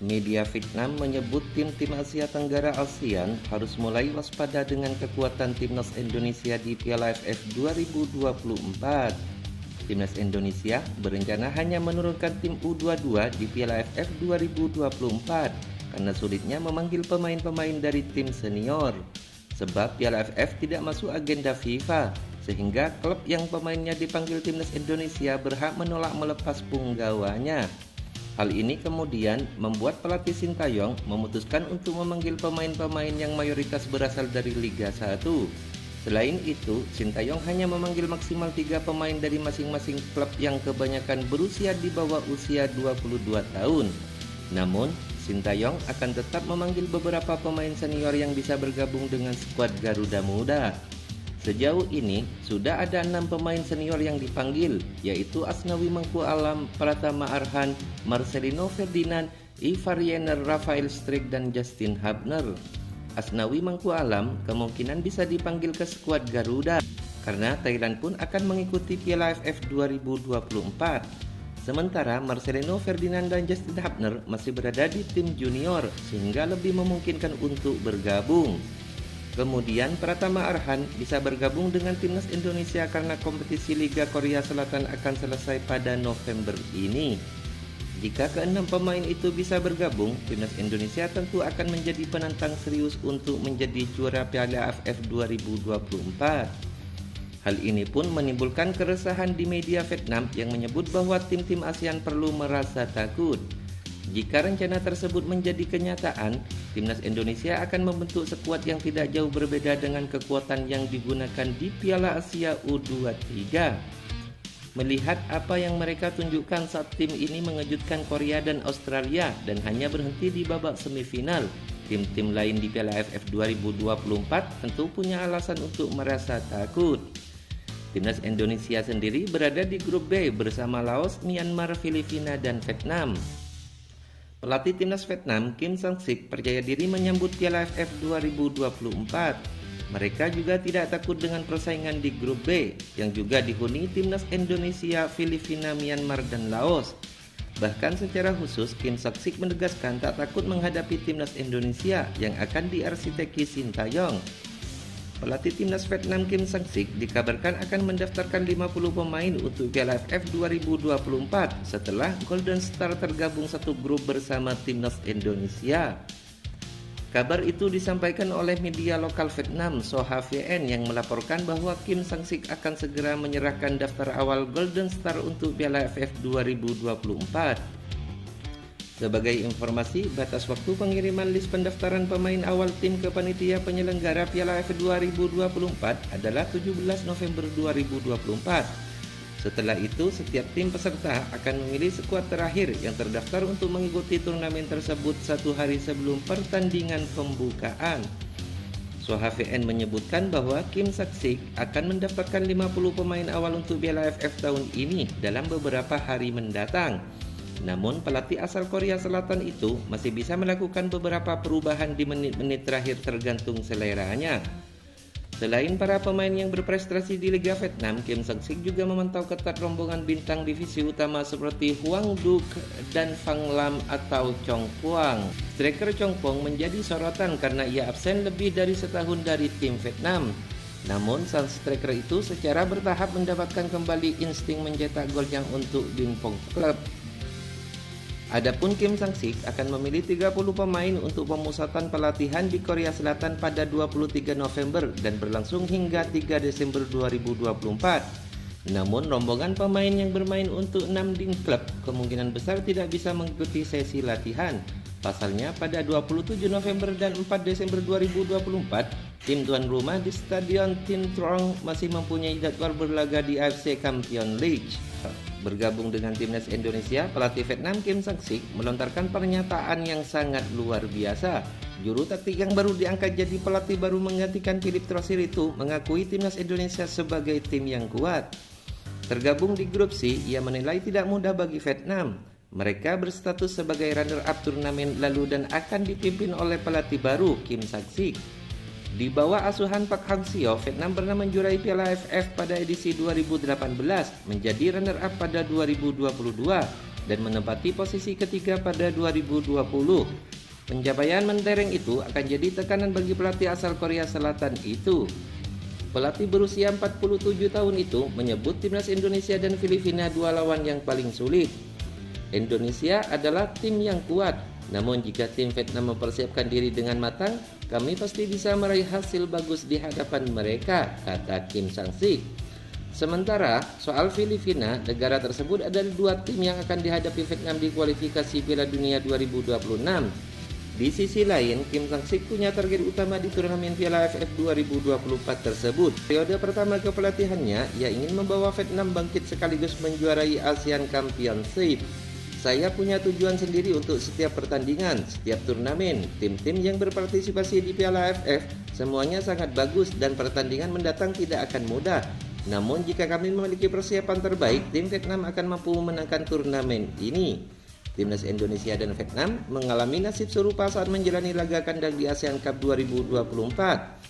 Media Vietnam menyebut tim-tim Asia Tenggara ASEAN harus mulai waspada dengan kekuatan timnas Indonesia di Piala AFF 2024. Timnas Indonesia berencana hanya menurunkan tim U22 di Piala AFF 2024 karena sulitnya memanggil pemain-pemain dari tim senior. Sebab Piala AFF tidak masuk agenda FIFA, sehingga klub yang pemainnya dipanggil timnas Indonesia berhak menolak melepas punggawanya. Hal ini kemudian membuat pelatih Sintayong memutuskan untuk memanggil pemain-pemain yang mayoritas berasal dari Liga 1. Selain itu, Sintayong hanya memanggil maksimal 3 pemain dari masing-masing klub yang kebanyakan berusia di bawah usia 22 tahun. Namun, Sintayong akan tetap memanggil beberapa pemain senior yang bisa bergabung dengan skuad Garuda Muda. Sejauh ini, sudah ada 6 pemain senior yang dipanggil, yaitu Asnawi Mangku Alam, Pratama Arhan, Marcelino Ferdinand, Ivar Jenner, Rafael Struijk, dan Justin Hubner. Asnawi Mangku Alam kemungkinan bisa dipanggil ke skuad Garuda, karena Thailand pun akan mengikuti Piala AFF 2024. Sementara Marcelino Ferdinand dan Justin Hubner masih berada di tim junior, sehingga lebih memungkinkan untuk bergabung. Kemudian Pratama Arhan bisa bergabung dengan timnas Indonesia karena kompetisi Liga Korea Selatan akan selesai pada November ini. Jika keenam pemain itu bisa bergabung, timnas Indonesia tentu akan menjadi penantang serius untuk menjadi juara Piala AFF 2024. Hal ini pun menimbulkan keresahan di media Vietnam yang menyebut bahwa tim-tim ASEAN perlu merasa takut. Jika rencana tersebut menjadi kenyataan, timnas Indonesia akan membentuk skuad yang tidak jauh berbeda dengan kekuatan yang digunakan di Piala Asia U23. Melihat apa yang mereka tunjukkan saat tim ini mengejutkan Korea dan Australia dan hanya berhenti di babak semifinal, tim-tim lain di Piala AFF 2024 tentu punya alasan untuk merasa takut. Timnas Indonesia sendiri berada di grup B bersama Laos, Myanmar, Filipina, dan Vietnam. Pelatih timnas Vietnam, Kim Sang-sik, percaya diri menyambut Piala AFF 2024. Mereka juga tidak takut dengan persaingan di grup B, yang juga dihuni timnas Indonesia, Filipina, Myanmar, dan Laos. Bahkan secara khusus, Kim Sang-sik menegaskan tak takut menghadapi timnas Indonesia yang akan diarsiteki Sintayong. Pelatih timnas Vietnam Kim Sang-sik dikabarkan akan mendaftarkan 50 pemain untuk Piala AFF 2024 setelah Golden Star tergabung satu grup bersama timnas Indonesia. Kabar itu disampaikan oleh media lokal Vietnam, Soha VN, yang melaporkan bahwa Kim Sang-sik akan segera menyerahkan daftar awal Golden Star untuk Piala AFF 2024. Sebagai informasi, batas waktu pengiriman list pendaftaran pemain awal tim ke panitia penyelenggara Piala AFF 2024 adalah 17 November 2024. Setelah itu, setiap tim peserta akan memilih skuad terakhir yang terdaftar untuk mengikuti turnamen tersebut satu hari sebelum pertandingan pembukaan. Soha VN menyebutkan bahwa Kim Sang-sik akan mendaftarkan 50 pemain awal untuk Piala AFF tahun ini dalam beberapa hari mendatang. Namun pelatih asal Korea Selatan itu masih bisa melakukan beberapa perubahan di menit-menit terakhir tergantung seleranya. Selain para pemain yang berprestasi di Liga Vietnam, Kim Sang-sik juga memantau ketat rombongan bintang divisi utama seperti Huang Duc dan Phang Lam atau Chong Quang. Striker Chong Quang menjadi sorotan karena ia absen lebih dari setahun dari tim Vietnam. Namun sang striker itu secara bertahap mendapatkan kembali insting mencetak gol yang untuk Binh Phong Club. Adapun Kim Sang-sik akan memilih 30 pemain untuk pemusatan pelatihan di Korea Selatan pada 23 November dan berlangsung hingga 3 Desember 2024. Namun rombongan pemain yang bermain untuk 6 klub kemungkinan besar tidak bisa mengikuti sesi latihan. Pasalnya pada 27 November dan 4 Desember 2024, tim tuan rumah di Stadion Tin Truong masih mempunyai jadwal berlaga di AFC Champions League. Bergabung dengan timnas Indonesia, pelatih Vietnam Kim Sang-sik melontarkan pernyataan yang sangat luar biasa. Juru taktik yang baru diangkat jadi pelatih baru menggantikan Philippe Troussier itu mengakui timnas Indonesia sebagai tim yang kuat. Tergabung di grup C, ia menilai tidak mudah bagi Vietnam. Mereka berstatus sebagai runner-up turnamen lalu dan akan dipimpin oleh pelatih baru Kim Sang-sik. Di bawah asuhan Park Hang-seo, Vietnam pernah menjuarai Piala AFF pada edisi 2018, menjadi runner-up pada 2022, dan menempati posisi ketiga pada 2020. Pencapaian mentereng itu akan jadi tekanan bagi pelatih asal Korea Selatan itu. Pelatih berusia 47 tahun itu menyebut timnas Indonesia dan Filipina dua lawan yang paling sulit. Indonesia adalah tim yang kuat, namun jika tim Vietnam mempersiapkan diri dengan matang, kami pasti bisa meraih hasil bagus di hadapan mereka, kata Kim Sang-sik. Sementara soal Filipina, negara tersebut adalah dua tim yang akan dihadapi Vietnam di kualifikasi Piala Dunia 2026. Di sisi lain, Kim Sang-sik punya target utama di turnamen Piala AFF 2024 tersebut. Periode pertama kepelatihannya, ia ingin membawa Vietnam bangkit sekaligus menjuarai Asian Championship. Saya punya tujuan sendiri untuk setiap pertandingan, setiap turnamen. Tim-tim yang berpartisipasi di Piala AFF semuanya sangat bagus dan pertandingan mendatang tidak akan mudah. Namun jika kami memiliki persiapan terbaik, tim Vietnam akan mampu memenangkan turnamen ini. Timnas Indonesia dan Vietnam mengalami nasib serupa saat menjalani laga kandang di ASEAN Cup 2024.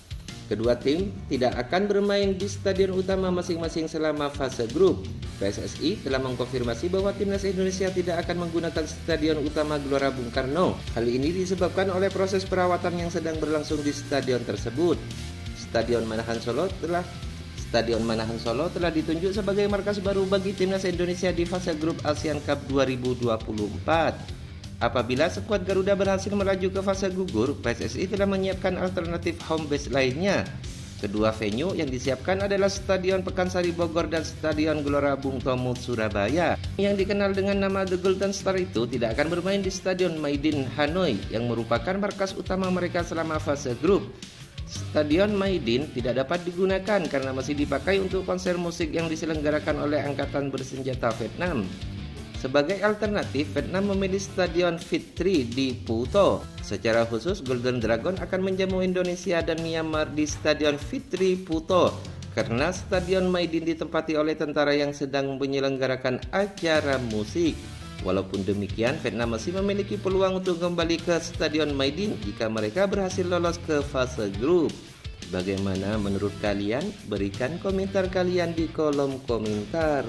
Kedua tim tidak akan bermain di stadion utama masing-masing selama fase grup. PSSI telah mengkonfirmasi bahwa timnas Indonesia tidak akan menggunakan stadion utama Gelora Bung Karno. Hal ini disebabkan oleh proses perawatan yang sedang berlangsung di stadion tersebut. Stadion Manahan Solo telah ditunjuk sebagai markas baru bagi timnas Indonesia di fase grup ASEAN Cup 2024. Apabila skuad Garuda berhasil melaju ke fase gugur, PSSI telah menyiapkan alternatif home base lainnya. Kedua venue yang disiapkan adalah Stadion Pekansari Bogor dan Stadion Gelora Bung Tomo Surabaya. Yang dikenal dengan nama The Golden Star itu tidak akan bermain di Stadion Maidin Hanoi yang merupakan markas utama mereka selama fase grup. Stadion Maidin tidak dapat digunakan karena masih dipakai untuk konser musik yang diselenggarakan oleh Angkatan Bersenjata Vietnam. Sebagai alternatif, Vietnam memilih Stadion Viet Tri di Phu Tho. Secara khusus, Golden Dragon akan menjamu Indonesia dan Myanmar di Stadion Viet Tri Phu Tho karena Stadion Maidin ditempati oleh tentara yang sedang menyelenggarakan acara musik. Walaupun demikian, Vietnam masih memiliki peluang untuk kembali ke Stadion Maidin jika mereka berhasil lolos ke fase grup. Bagaimana menurut kalian? Berikan komentar kalian di kolom komentar.